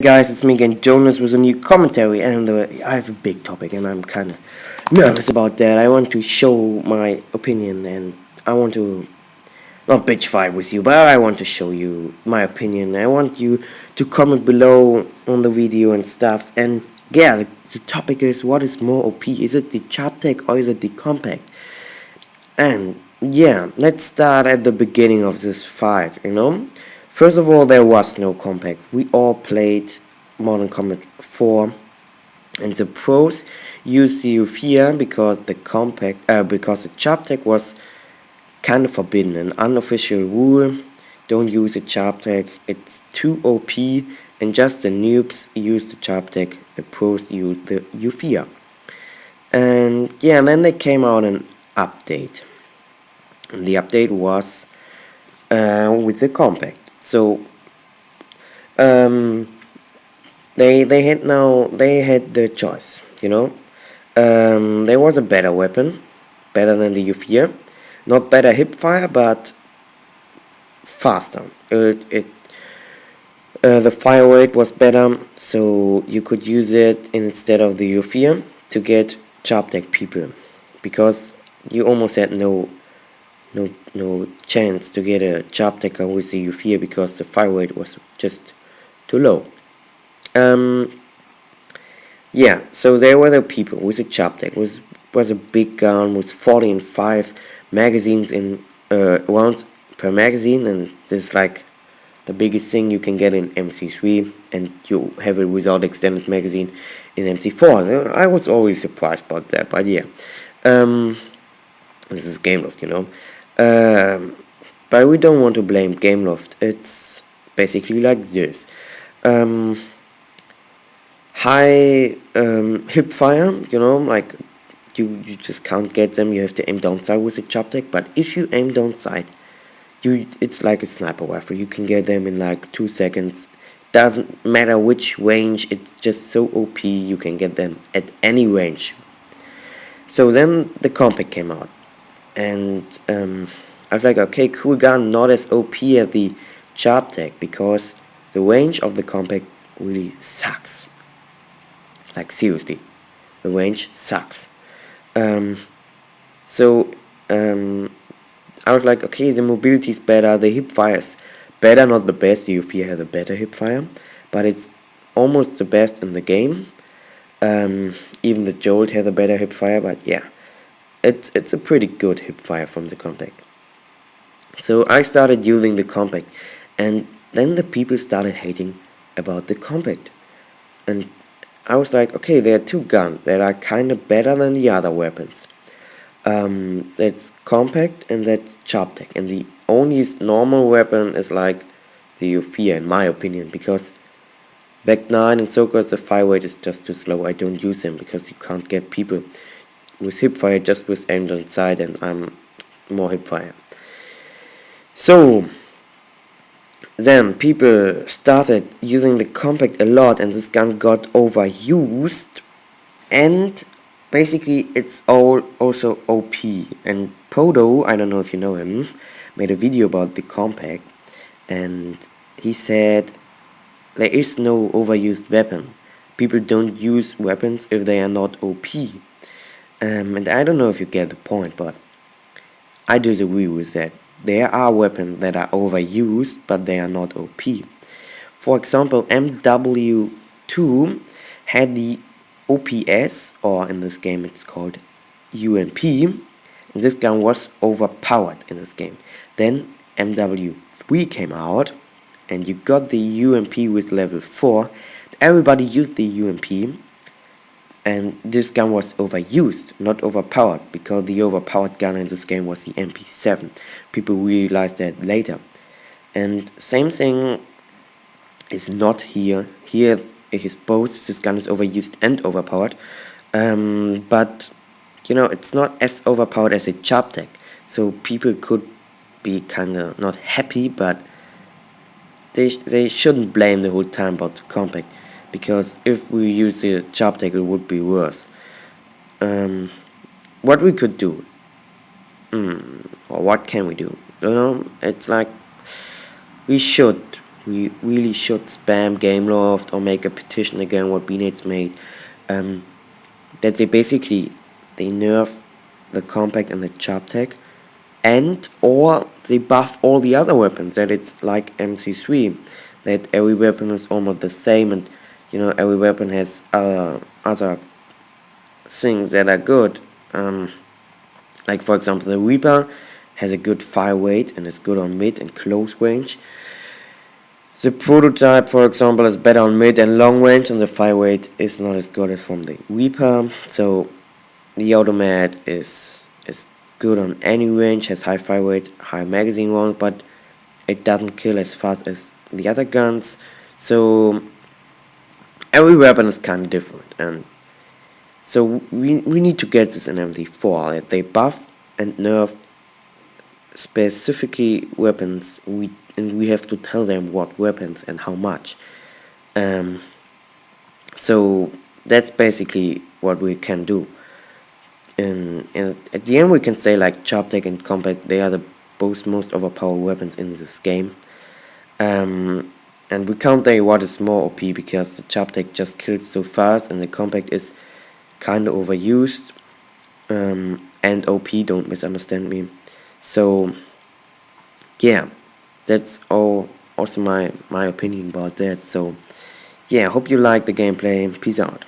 Guys, it's me again, Jonas, with a new commentary, and I have a big topic, and I'm kind of nervous about that. I want to show my opinion, and I want to not bitch fight with you, but I want to show you my opinion. I want you to comment below on the video and stuff. And yeah, the topic is, what is more OP? Is it the Charbteck or is it the compact? And yeah, let's start at the beginning of this fight. First of all, there was no compact. We all played Modern Combat 4, and the pros used the Uphia because the Charbteck was kind of forbidden, an unofficial rule. Don't use a Charbteck, it's too OP, and just the noobs use the Charbteck, the pros use the Uphia. And yeah, and then they came out an update. And the update was with the compact. So they had the choice. There was a better weapon, better than the Uphia, not better hipfire, but faster. The fire rate was better, so you could use it instead of the Uphia to get Charbteck people, because you almost had no chance to get a Charbtecker with the Uphia because the fire rate was just too low. Yeah, so there were the people with a Charbteck. Was a big gun with 40 and 5 magazines in rounds per magazine, and this is like the biggest thing you can get in MC3, and you have it without extended magazine in MC4. I was always surprised about that, but yeah, this is Gameloft. But we don't want to blame Gameloft. It's basically like this. High hipfire, like you just can't get them. You have to aim downside with a Charbteck, but if you aim downside, it's like a sniper rifle. You can get them in like 2 seconds. Doesn't matter which range, it's just so OP. You can get them at any range. So then the compact came out, and I was like, okay, cool gun, not as OP as the Charbteck, because the range of the compact really sucks. Like seriously, the range sucks. I was like, okay, the mobility is better, the hipfire is better, not the best. The Uphia has a better hipfire, but it's almost the best in the game. Even the Jolt has a better hipfire, but yeah, it's a pretty good hipfire from the compact. So I started using the compact, and then the people started hating about the compact, and I was like, okay, there are two guns that are kind of better than the other weapons. That's compact and that's Charbteck, and the only normal weapon is like the Uphia, in my opinion, because back 9 and so forth, the fire rate is just too slow. I don't use them because you can't get people with hipfire just with aim on side, and I'm more hipfire. So then people started using the compact a lot, and this gun got overused, and basically it's also OP. And Podo, I don't know if you know him, made a video about the compact, and he said there is no overused weapon. People don't use weapons if they are not OP. And I don't know if you get the point, but I disagree with that. There are weapons that are overused, but they are not OP. For example, MW2 had the OPS, or in this game it's called UMP, and this gun was overpowered in this game. Then MW3 came out, and you got the UMP with level 4. Everybody used the UMP, and this gun was overused, not overpowered, because the overpowered gun in this game was the MP7. People realized that later. And same thing is not here. Here it is both. This gun is overused and overpowered. But it's not as overpowered as a Charbteck. So people could be kinda not happy, but they shouldn't blame the whole time about the compact, because if we use the Charbteck it would be worse. What we could do, or what can we do? It's like we should we really should spam Gameloft or make a petition again what BNates made, that they nerf the compact and the Charbteck, and or they buff all the other weapons, that it's like MC3, that every weapon is almost the same, and every weapon has other things that are good. Like for example, the Reaper has a good fire rate and is good on mid and close range. The prototype, for example, is better on mid and long range, and the fire rate is not as good as from the Reaper. So the automat is good on any range, has high fire rate, high magazine rounds, but it doesn't kill as fast as the other guns. So every weapon is kind of different, and so we need to get this in MC4, that they buff and nerf specifically weapons, and we have to tell them what weapons and how much. So that's basically what we can do. And at the end we can say like Charbteck and Compact, they are the both most overpowered weapons in this game. And we can't say what is more OP, because the Charbteck just kills so fast and the Compact is kinda overused, and OP, don't misunderstand me. So yeah, that's also my opinion about that. So yeah, I hope you like the gameplay. Peace out.